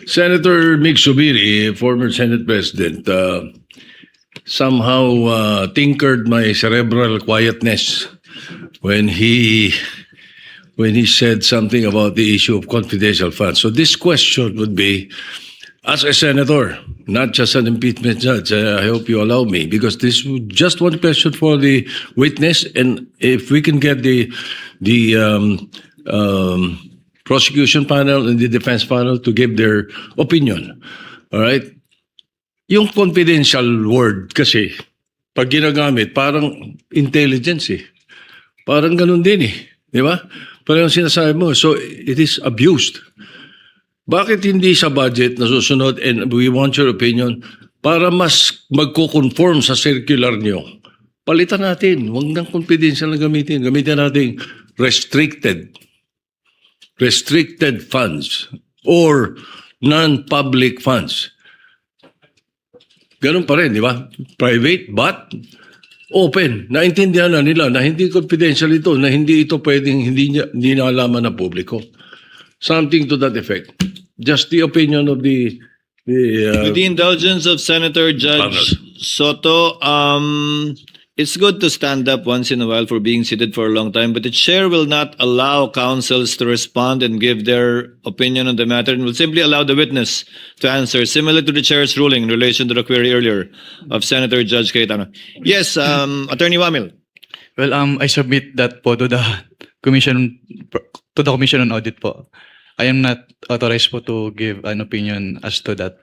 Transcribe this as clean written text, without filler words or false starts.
Senator Mick Zubiri, former Senate President, somehow tinkered my cerebral quietness when he said something about the issue of confidential funds. So this question would be, as a senator, not just an impeachment judge, I hope you allow me, because this is just one question for the witness, and if we can get the prosecution panel and the defense panel to give their opinion. All right? Yung confidential word kasi, pag ginagamit, parang intelligence eh. Parang ganun din eh. Di ba? Parang sinasabi mo. So, it is abused. Bakit hindi sa budget na susunod, and we want your opinion, para mas magko-conform sa circular nyo? Palitan natin. Huwag nang confidential na gamitin. Gamitin natin restricted funds or non-public funds. Ganun pa rin, di ba? Private but open. Naintindihan na nila na hindi confidential ito, na hindi ito pwedeng hindi naalaman ng publiko. Something to that effect. Just the opinion of the With the indulgence of Senator Judge Panel. Soto, it's good to stand up once in a while for being seated for a long time, but the chair will not allow counsels to respond and give their opinion on the matter, and will simply allow the witness to answer, similar to the chair's ruling in relation to the query earlier of Senator Judge Cayetano. Yes, Attorney Wamil. Well, I submit that po to the commission on audit po. I am not authorized po to give an opinion as to that.